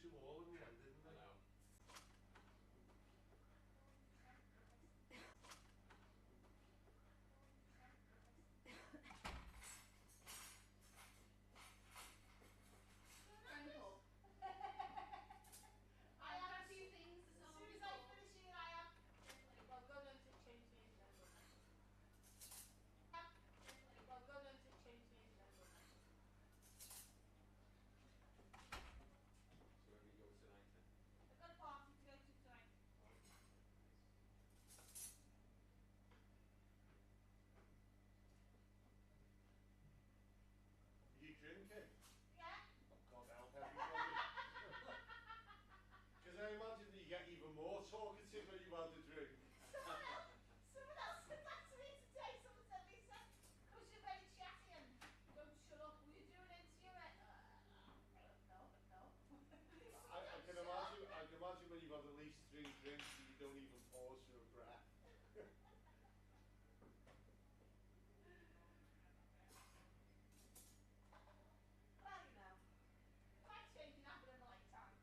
beat them all in the end, didn't they? I know. I have a few things to as soon as I finish here, I have. Well, go down to change names then. Well, go down to change names then. So where we go tonight then? I've got a party to go to tonight. Are you drinking? Yeah? Oh, God help everybody. Because I imagine that you get even more talkative when you have a drink. Someone else said that to me today. Someone said, Lisa, because you're very chatty and don't shut up. Will you do an interview? No. I can imagine when you've had at least 3 drinks and you don't even pause for a breath. Well, you know, might change and happen in the lifetime.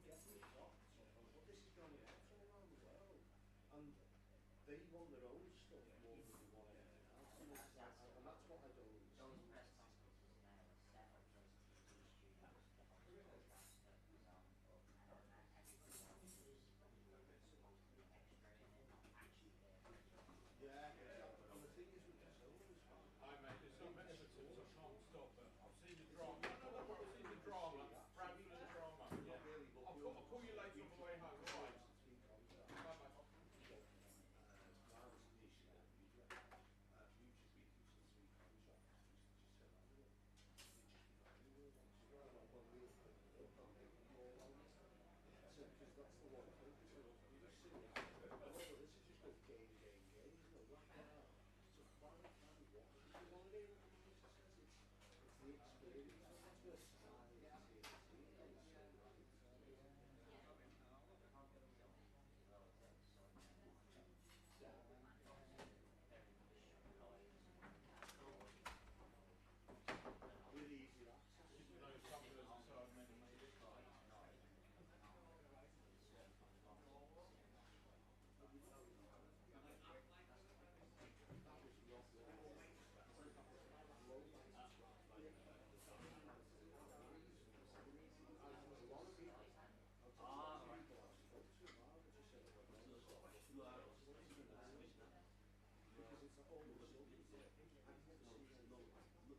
get me shocked sometimes, but this is going on from around the world, and they want their own stuff more than they want anything else, and that's what I don't understand. Yeah, exactly. And the thing is with the film as well. I mate, there's some Everton Everton, I can't stop it. I've seen the drama. I've No, I've seen the drama. Bradford Not drama. Yeah. really, but I'll call you later on the way home. All right. three contracts. Bye, mate. Now it's the issue that we've got. We've just been through some three contracts. Just said that to them. They just be like, well, we'll put it up and make it more money. I said, because that's the one thing. I said, you just sit there. Well, this is just a game, you know, right now. So why what is it you want to do? It's the experience. That's where style is here. With easy access. You know, some of us are so animated.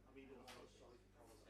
I mean, I'm so sorry for calling it.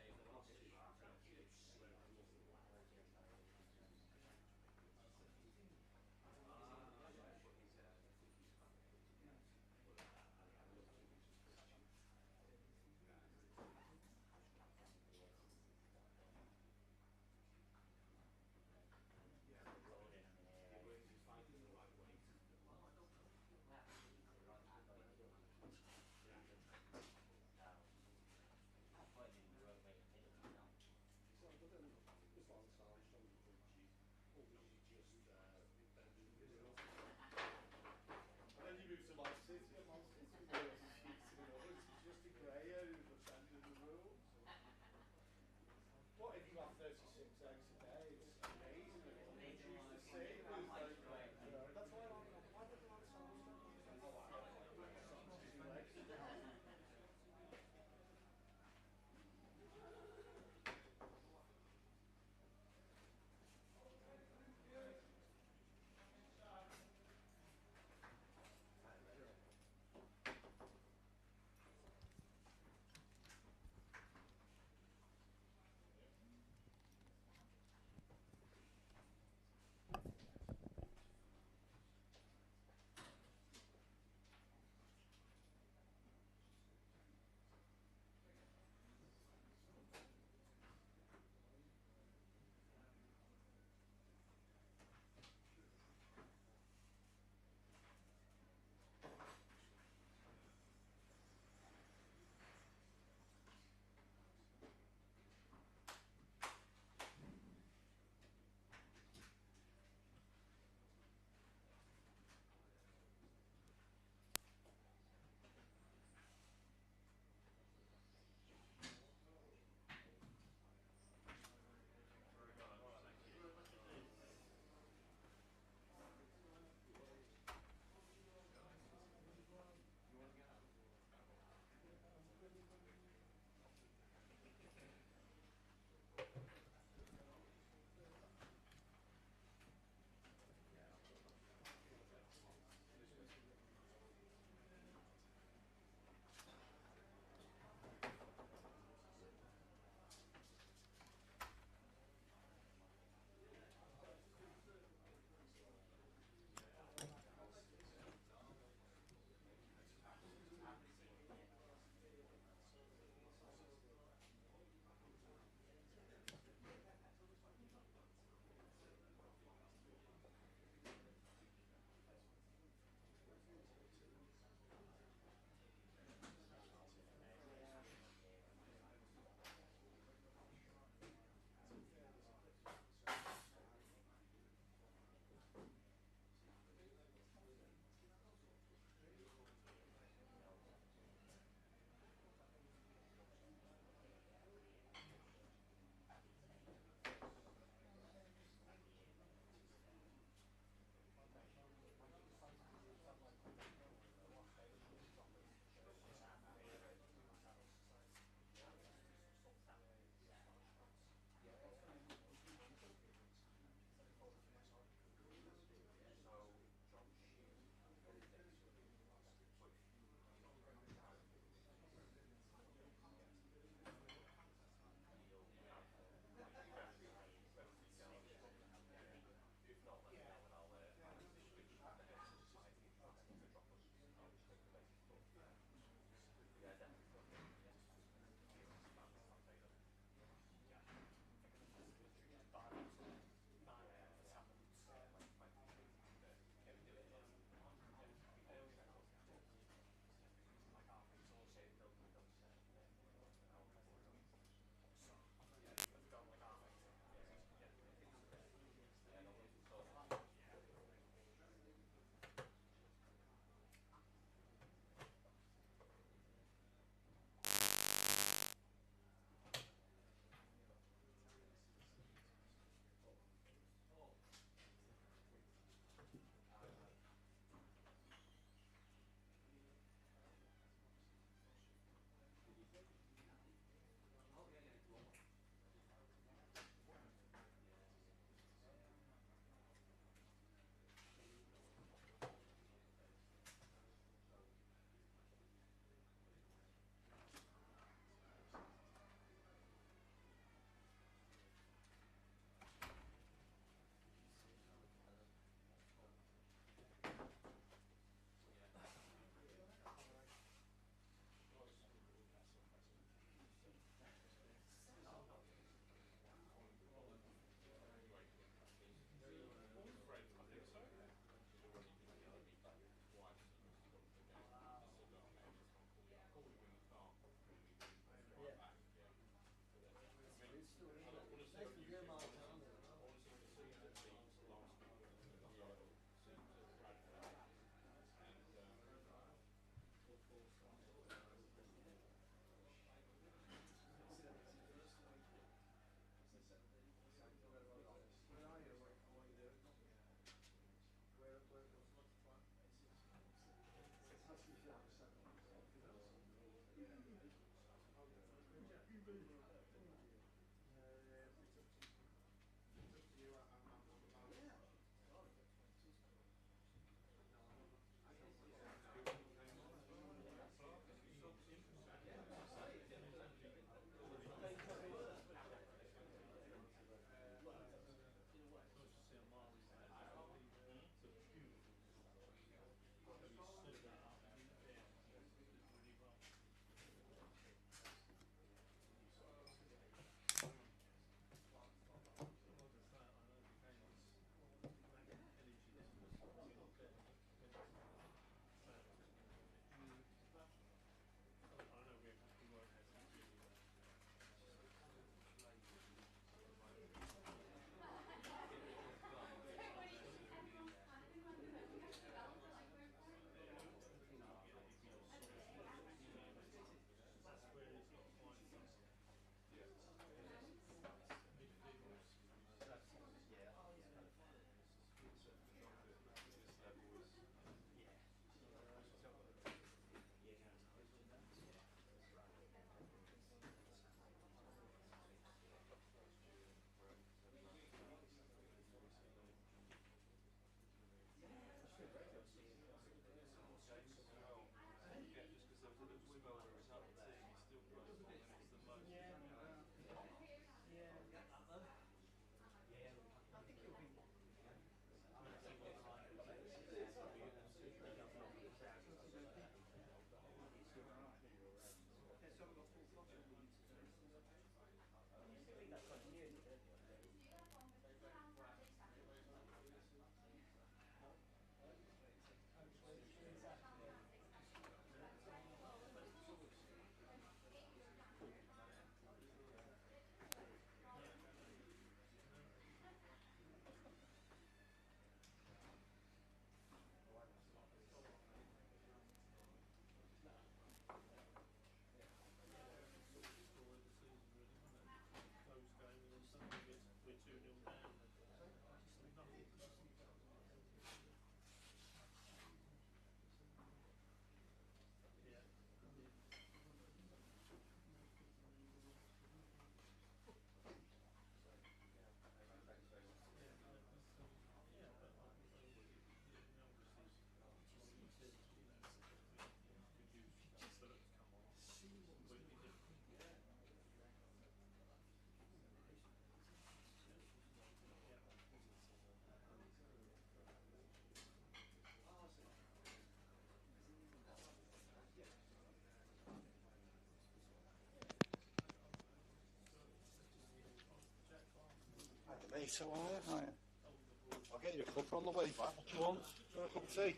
So I'll get you a cuppa on the way back. What do you want? For a cup of tea?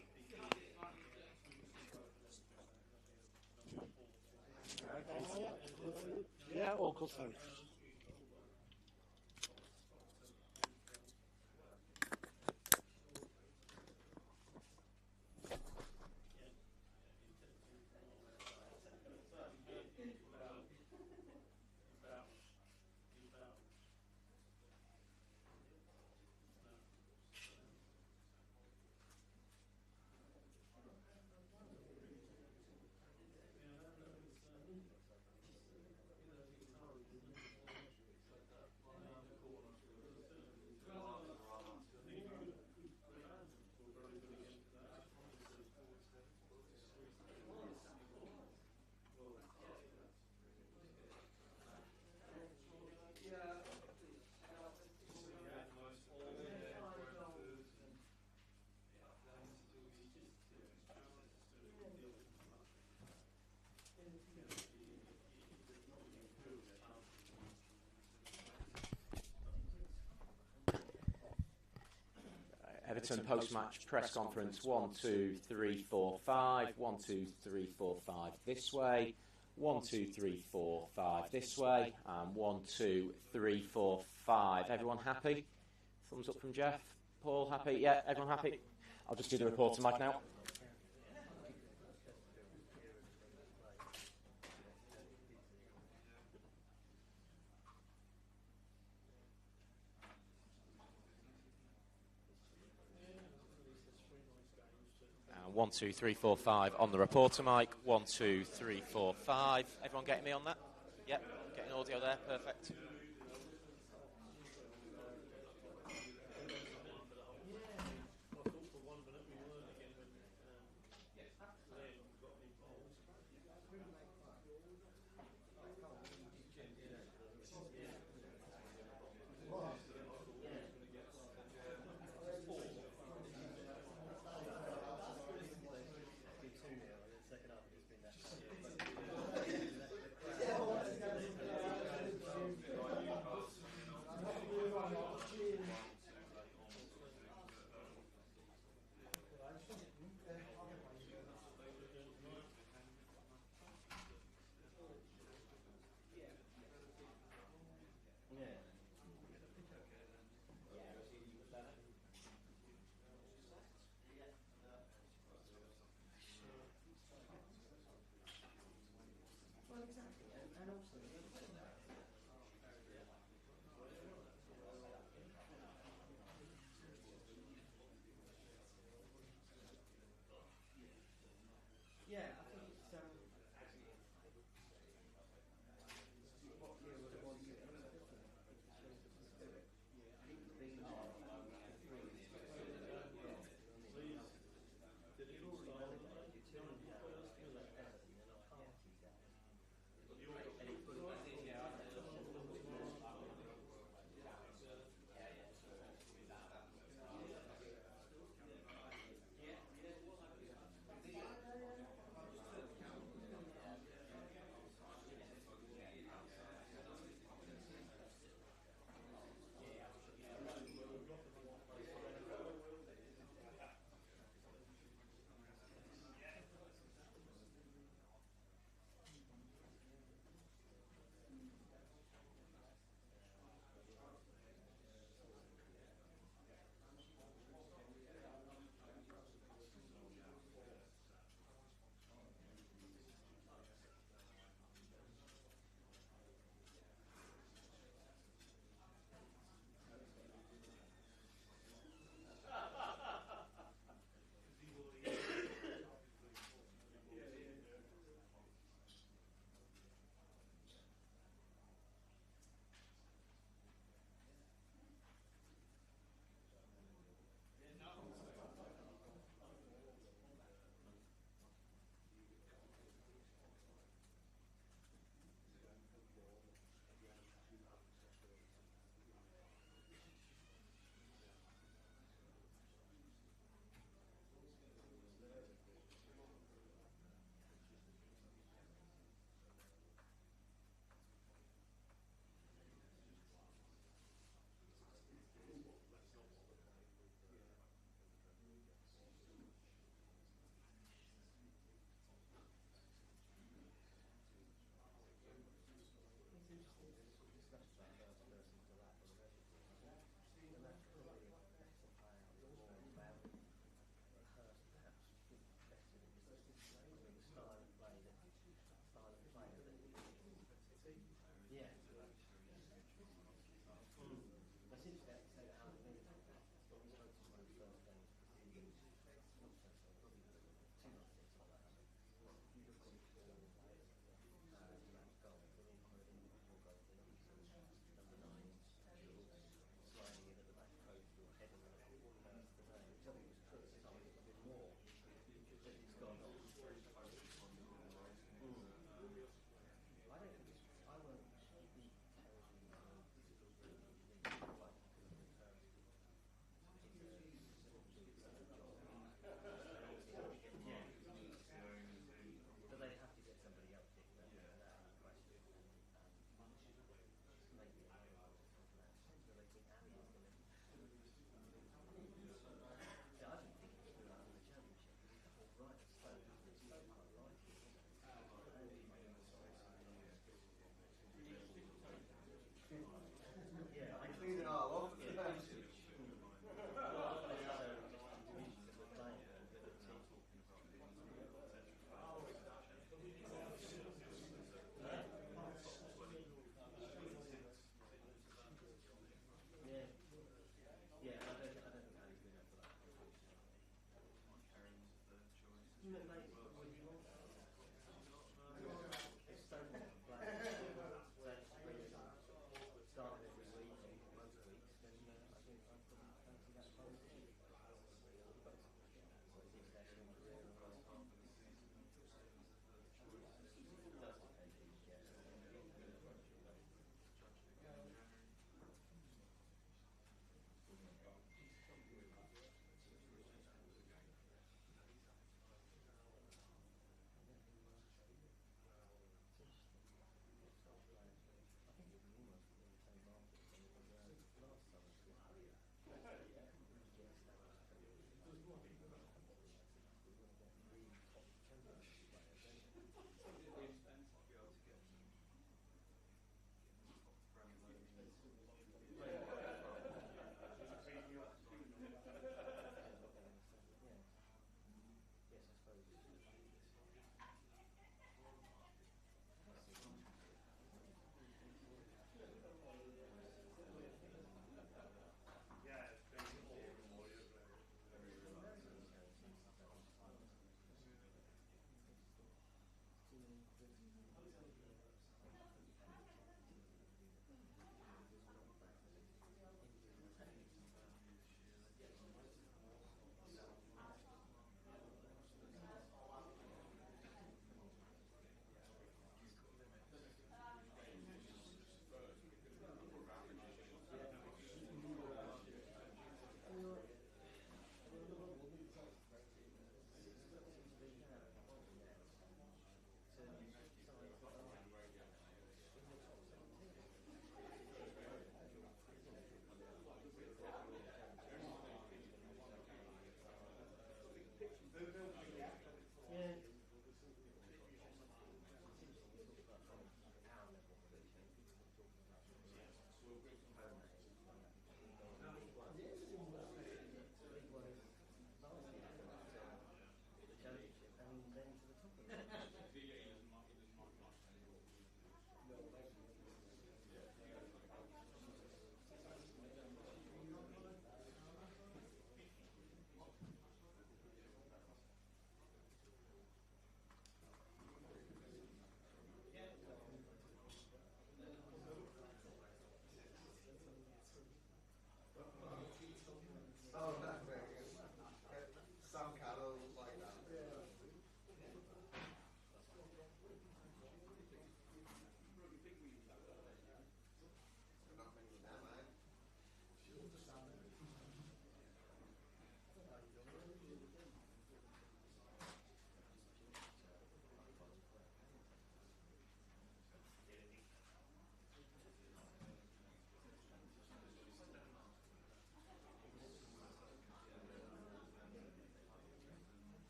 Yeah, all good, thanks. Everton post-match press conference. 1, 2, 3, 4, 5. 1, 2, 3, 4, 5 this way. 1, 2, 3, 4, 5 this way. And 1, 2, 3, 4, 5. Everyone happy? Thumbs up from Jeff. Paul, happy? Yeah, everyone happy? I'll just do the reporter mic now. 1, 2, 3, 4, 5 on the reporter mic. 1, 2, 3, 4, 5. Everyone getting me on that? Yep, getting audio there. Perfect.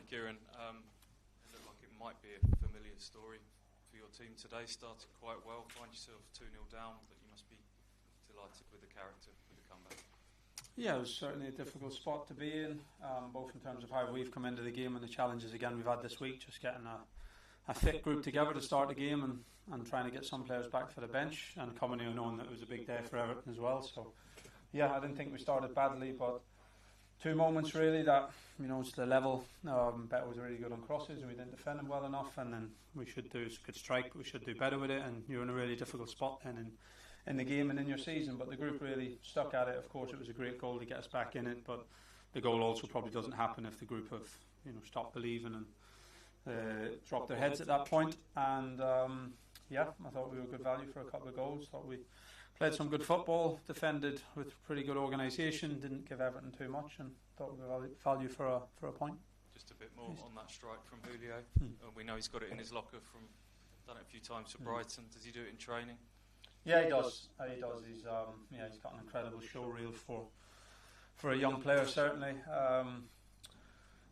Kieran. It looked like it might be a familiar story for your team today. Started quite well, find yourself 2-0 down, but you must be delighted with the character, with the comeback. Yeah, it was certainly a difficult spot to be in, both in terms of how we've come into the game and the challenges again we've had this week, just getting a fit group together to start the game and trying to get some players back for the bench, and coming in knowing that it was a big day for Everton as well. So yeah, I didn't think we started badly, but two moments really that, it's the level. Better was really good on crosses and we didn't defend them well enough, and then we should do a good strike, but we should do better with it, and you're in a really difficult spot then in the game and in your season. But the group really stuck at it. Of course it was a great goal to get us back in it, but the goal also probably doesn't happen if the group have stopped believing and dropped their heads at that point. And I thought we were good value for a couple of goals. Thought we played some good football, defended with pretty good organisation, didn't give Everton too much, and thought we were value for a point. Just a bit more on that strike from Julio. We know he's got it in his locker from done it a few times for Brighton. Does he do it in training? Yeah, he does. He does. He's got an incredible show reel for a young player, certainly.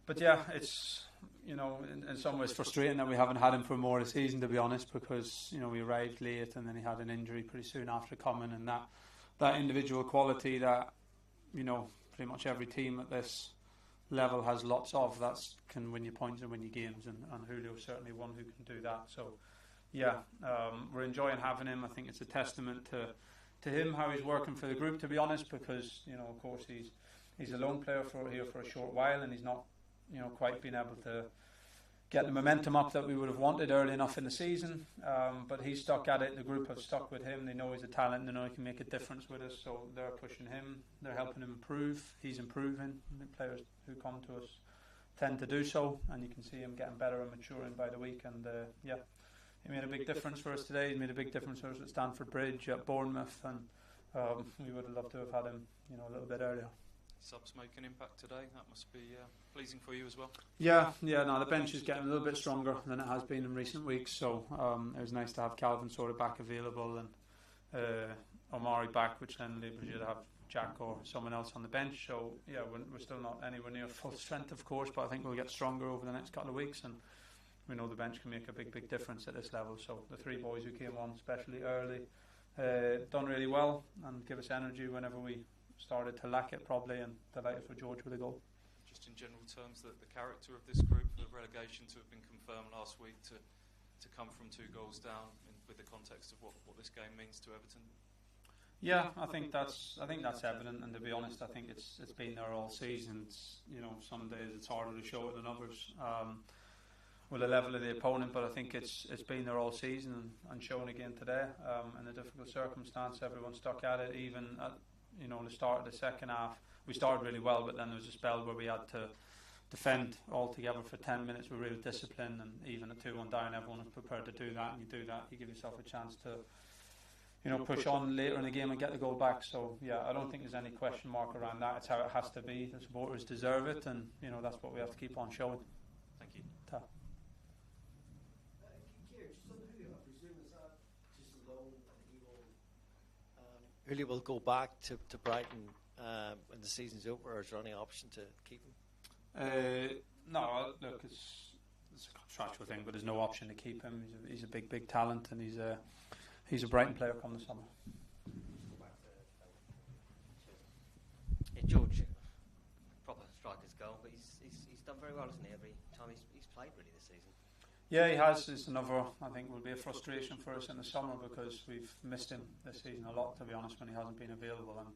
But yeah, it's in some ways frustrating that we haven't had him for more of the season, to be honest, because we arrived late and then he had an injury pretty soon after coming, and that individual quality that pretty much every team at this level has lots of, that can win you points and win you games, and Julio's certainly one who can do that. So yeah, we're enjoying having him. I think it's a testament to him, how he's working for the group, to be honest, because of course he's a lone player here for a short while, and he's not quite been able to get the momentum up that we would have wanted early enough in the season, but he's stuck at it. The group have stuck with him. They know he's a talent, they know he can make a difference with us, so they're pushing him, they're helping him improve. He's improving. The players who come to us tend to do so, and you can see him getting better and maturing by the week. And he made a big difference for us today. He made a big difference for us at Stamford Bridge, at Bournemouth, and we would have loved to have had him a little bit earlier. Subs make an impact today. That must be pleasing for you as well. Yeah. No, the bench is getting a little bit stronger than it has been in recent weeks. So it was nice to have Calvin sort of back available, and Omari back, which then enables you to have Jack or someone else on the bench. So yeah, we're still not anywhere near full strength, of course, but I think we'll get stronger over the next couple of weeks, and we know the bench can make a big difference at this level. So the three boys who came on, especially early, done really well and give us energy whenever we started to lack it, probably, and delighted for George with a goal. Just in general terms, the character of this group, the relegation to have been confirmed last week, to come from 2 goals down with the context of what this game means to Everton. Yeah, I think that's evident, and to be honest, I think it's been there all season. Some days it's harder to show it than others with the level of the opponent, but I think it's been there all season and shown again today. In a difficult circumstance, everyone stuck at it, even at the start of the second half. We started really well, but then there was a spell where we had to defend all together for 10 minutes with real discipline, and even at 2-1 down, everyone was prepared to do that, and you do that, you give yourself a chance to push on later in the game and get the goal back. So yeah, I don't think there's any question mark around that. It's how it has to be. The supporters deserve it, and that's what we have to keep on showing. Thank you. Ta. Kieran, just on Julio, I presume is that just a loan, and Julio will go back to Brighton when the season's over, or is there any option to keep him? No, look, it's a contractual thing, but there's no option to keep him. He's a big talent, and he's a Brighton player come the summer. Yeah, George, proper striker's goal, but he's done very well, hasn't he? Every time he's played really this season. Yeah, he has. It's another, I think, will be a frustration for us in the summer, because we've missed him this season a lot, to be honest, when he hasn't been available. And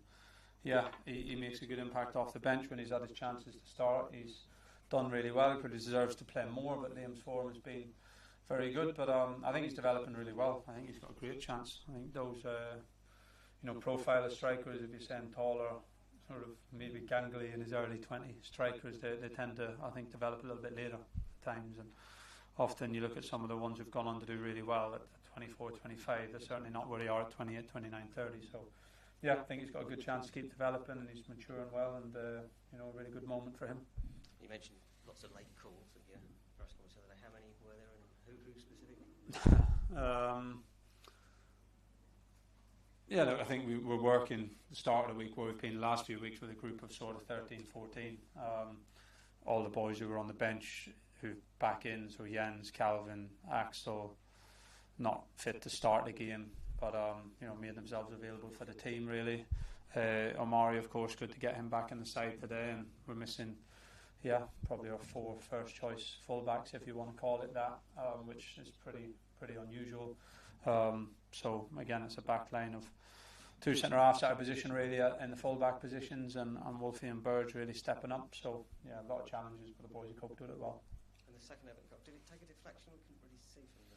yeah, he makes a good impact off the bench when he's had his chances to start. He's done really well. He probably deserves to play more, but Liam's form has been very good. But I think he's developing really well. I think he's got a great chance. I think those profile of strikers, if you're saying taller, sort of maybe gangly in his early 20s strikers, they tend to, I think, develop a little bit later at times. And often you look at some of the ones who've gone on to do really well at 24, 25, they're certainly not where they are at 28, 29, 30. So yeah, I think he's got a good chance to keep developing, and he's maturing well, and a really good moment for him. You mentioned lots of late calls at your press conference the other day. How many were there, and who specifically? Yeah, look, I think we were working the start of the week where we've been the last few weeks with a group of sort of 13, 14. all the boys who were on the bench who back in, so Jens, Calvin, Axel, not fit to start the game, but made themselves available for the team really. Omari, of course, good to get him back in the side today, and we're missing probably our 4 first choice fullbacks, if you want to call it that, which is pretty unusual. So again, it's a back line of 2 centre halves out of position really in the fullback positions, and Wolfie and Burge really stepping up. So a lot of challenges, but the boys have coped with it well. And the second Everton Cup, did it take a deflection? We couldn't really see from the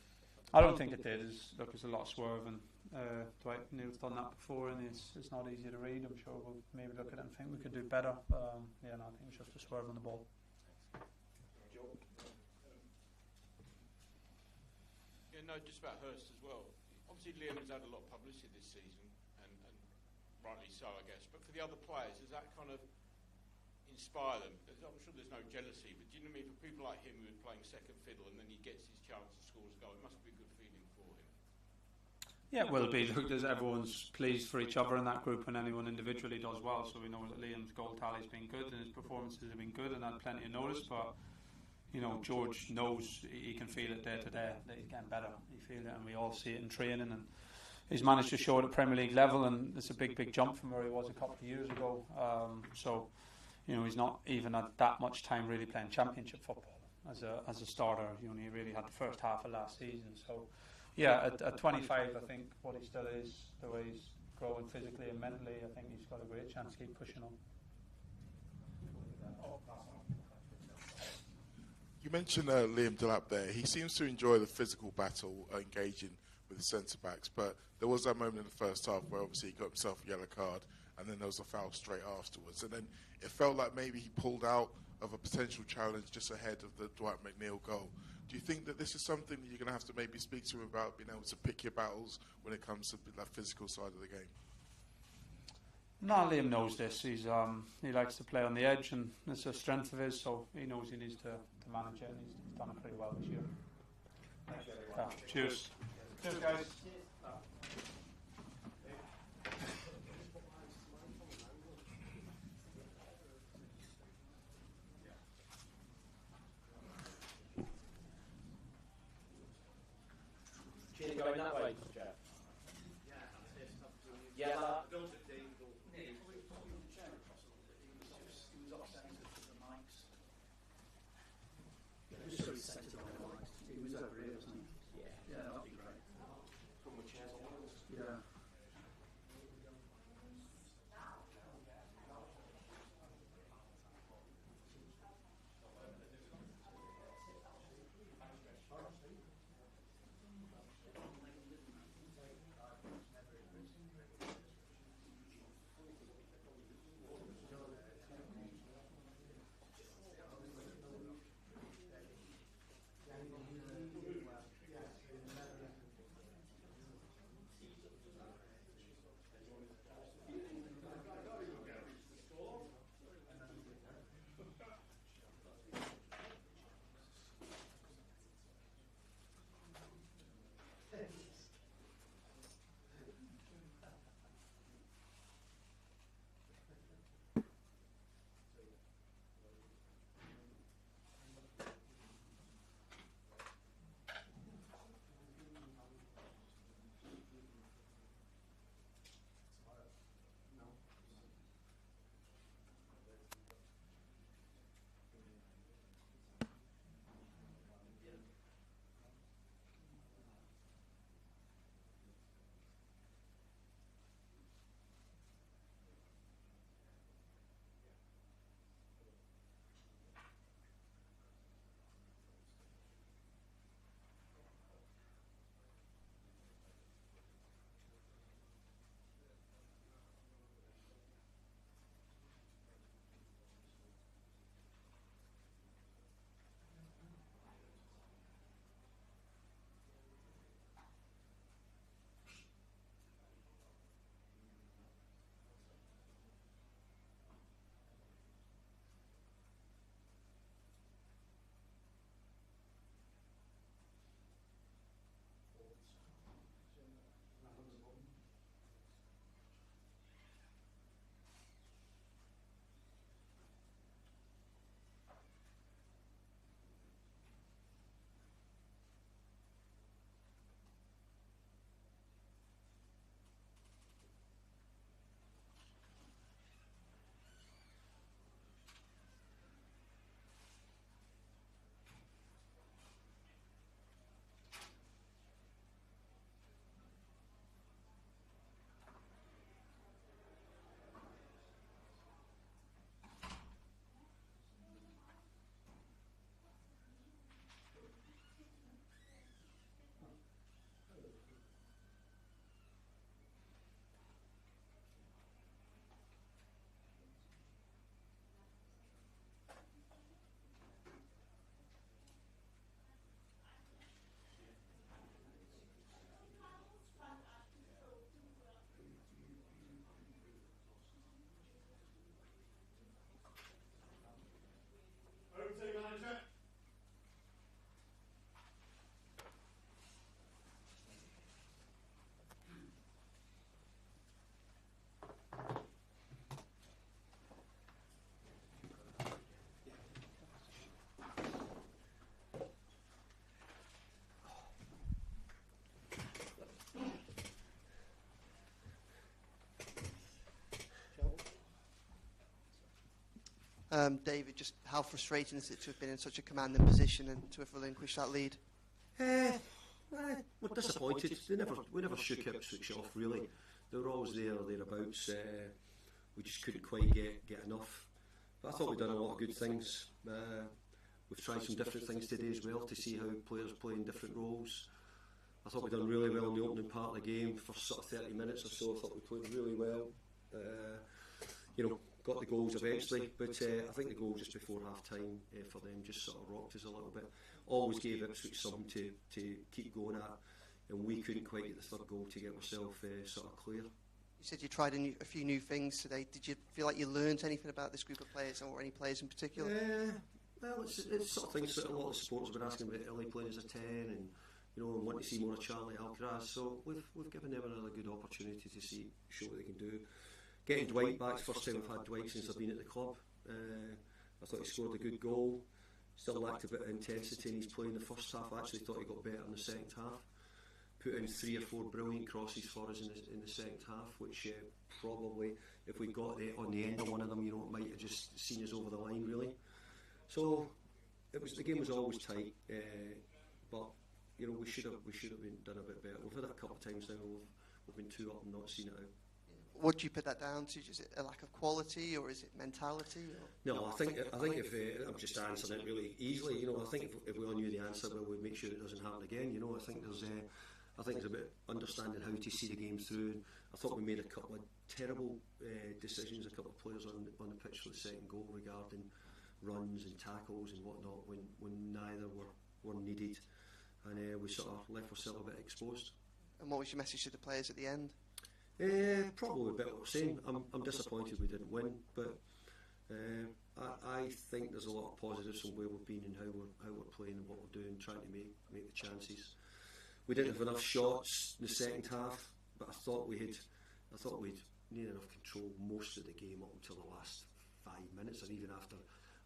I don't think it did. There's a lot of swerving. Dwight Neil's done that before, and it's not easy to read. I'm sure we'll maybe look at it and think we could do better. I think it was just a swerve on the ball. Yeah, no, just about Hurst as well. Obviously, Liam has had a lot of publicity this season, and rightly so, I guess. But for the other players, does that kind of inspire them? I'm sure there's no jealousy, but do you know what I mean? For people like him who are playing second fiddle and then he gets his chance and scores a goal, it must be a good feeling for him. Yeah, it will be. Look, everyone's pleased for each other in that group, and anyone individually does well. So we know that Liam's goal tally's been good and his performances have been good and had plenty of notice. But George knows, he can feel it day to day that he's getting better. He feels it, and we all see it in training. And he's managed to show it at Premier League level, and it's a big jump from where he was a couple of years ago. He's not even had that much time really playing Championship football as a starter. He really had the first half of last season. So, at 25, I think what he still is, the way he's growing physically and mentally, I think he's got a great chance to keep pushing on. You mentioned Liam Delap there. He seems to enjoy the physical battle, engaging with the centre-backs, but there was that moment in the first half where obviously he got himself a yellow card, and then there was a foul straight afterwards, and then it felt like maybe he pulled out of a potential challenge just ahead of the Dwight McNeil goal. Do you think that this is something that you're going to have to maybe speak to him about, being able to pick your battles when it comes to that physical side of the game? No, Liam knows this. He likes to play on the edge, and it's a strength of his, so he knows he needs to manage it, and he's done it pretty well this year. Cheers. Cheers, guys. Going that way, Jeff. Yeah, that. He was over here, wasn't he? Yeah, that'd be great. Yeah. David, just how frustrating is it to have been in such a commanding position and to have relinquished that lead? We're disappointed. We never shook Ipswich off, really. They were always there or thereabouts. We just couldn't quite get enough. But I thought we'd done a lot of good things. We've tried some different things today as well to see how players play in different roles. I thought we'd done really well in the opening part of the game for sort of 30 minutes or so. I thought we played really well. Got the goals eventually, but I think the goal just before half time for them just sort of rocked us a little bit. Always gave Ipswich something to keep going at, and we couldn't quite get the third goal to get ourselves sort of clear. You said you tried a few new things today. Did you feel like you learned anything about this group of players, or any players in particular? Well, it's sort of things that a lot of supporters have been asking about Ellie playing as a 10, and want to see more of Charlie Alcaraz. So we've given them another good opportunity to show what they can do. Getting Dwight back, first time we've had Dwight since I've been at the club. I thought he scored a good goal. Still lacked a bit of intensity in his play in the first half. I actually thought he got better in the second half. Put in 3 or 4 brilliant crosses for us in the second half, which probably, if we got on the end of one of them, it might have just seen us over the line, really. So the game was always tight, but we should have done a bit better. We've had it a couple of times now. We've been 2 up and not seen it out. What do you put that down to? Is it a lack of quality, or is it mentality? No, I think if I'm just answering it really easily. I think if we all knew the answer, we'd make sure it doesn't happen again. I think there's a bit understanding how to see the game through. I thought we made a couple of terrible decisions, a couple of players on the pitch for the second goal regarding runs and tackles and whatnot when neither were needed, and we sort of left ourselves a bit exposed. And what was your message to the players at the end? Probably a bit what we're saying. I'm disappointed we didn't win, but I think there's a lot of positives from where we've been and how we're playing and what we're doing, trying to make the chances. We didn't have enough shots in the second half, but I thought we'd near enough control most of the game up until the last 5 minutes, or even after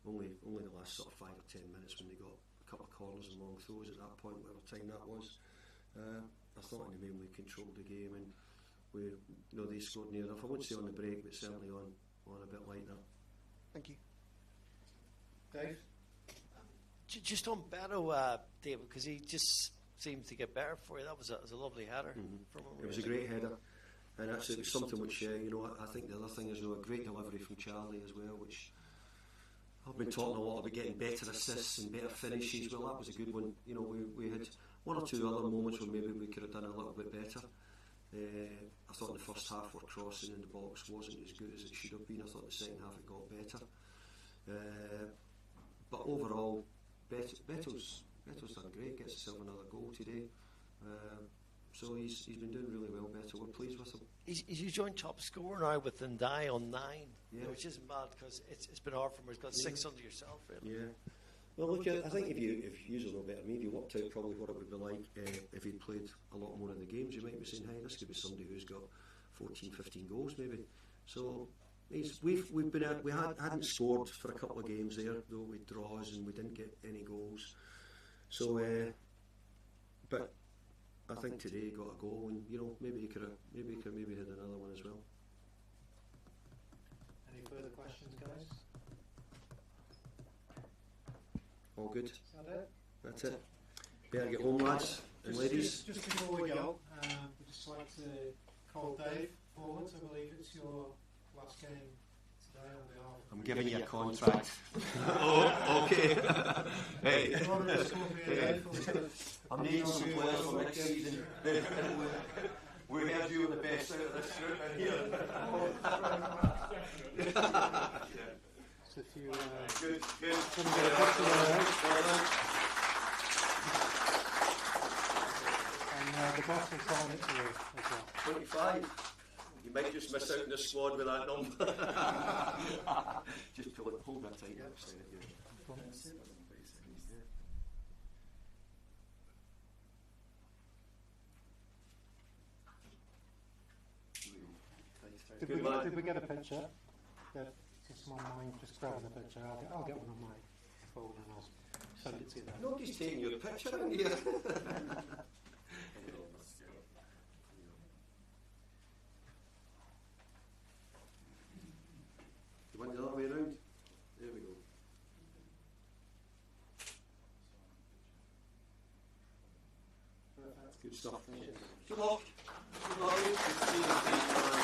only the last sort of 5 or 10 minutes when they got a couple of corners and long throws at that point, whatever time that was. I thought in the main we controlled the game, and they scored near enough. I wouldn't say on the break, but certainly on a bit like that. Thank you. Dave? Just on Barrow, David, because he just seemed to get better for you. That was a lovely header. From him. It was a great header, and actually it was something which I think the other thing is a great delivery from Charlie as well, which I've been talking a lot about getting better assists and better finishes. Well, that was a good one. We had 1 or 2 other moments where maybe we could have done a little bit better. I thought in the first half our crossing in the box wasn't as good as it should have been. I thought the second half it got better. But overall, Beto's done great. Gets himself another goal today. So he's been doing really well, Beto. We're pleased with him. He's your joint top scorer now with Ndai on 9, which isn't bad because it's been hard for him. He's got 6 under yourself, really. Yeah. Well, look, I think if you know better than me, if you worked out probably what it would be like if he'd played a lot more of the games, you might be saying, hey, this could be somebody who's got 14, 15 goals maybe. So we hadn't scored for a couple of games there, though we draws and we didn't get any goals. So, but I think today he got a goal, and maybe he could have had another one as well. Any further questions, guys? All good. Is that it? That's it. Better get home, lads and ladies. Just before we go, we'd just like to call Dave forward. I believe it's your last game today on behalf. I'm giving you a contract. Oh, okay. Hey. I'm needing some players for next season. We heard you were the best out of this group in here. So if you good. And the boss will sign it to you as well. 25. You might just miss out in the squad with that number. Just hold that tight. Did we get a picture? Just my mind, just grabbing the picture. I'll get one on my phone and I'll send it to you. Nobody's taking your picture, haven't you? You want the other way around? There we go. Good stuff. Good luck. Good luck. Good to see you.